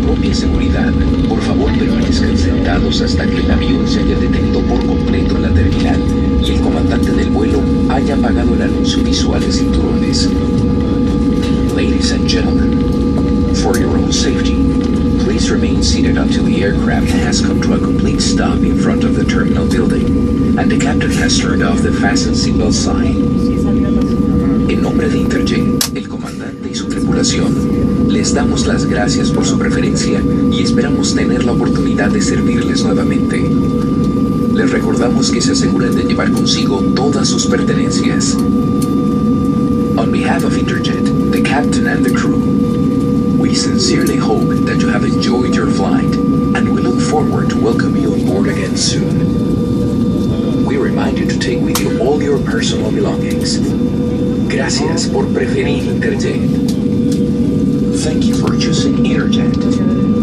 propia seguridad, por favor permanezcan sentados hasta que el avión se haya detenido por completo en la terminal y el comandante del vuelo haya apagado el anuncio visual de cinturones. Ladies and gentlemen, for your own safety, please remain seated until the aircraft has come to a complete stop in front of the terminal building and the captain has turned off the fasten seatbelt sign. En nombre de Interjet, el comandante y su tripulación, les damos las gracias por su preferencia y esperamos tener la oportunidad de servirles nuevamente. Les recordamos que se aseguren de llevar consigo todas sus pertenencias. On behalf of Interjet, the captain and the crew, we sincerely hope that you have enjoyed your flight and we look forward to welcome you on board again soon. We remind you to take with you all your personal belongings. Gracias por preferir Interjet. Thank you for choosing Interjet.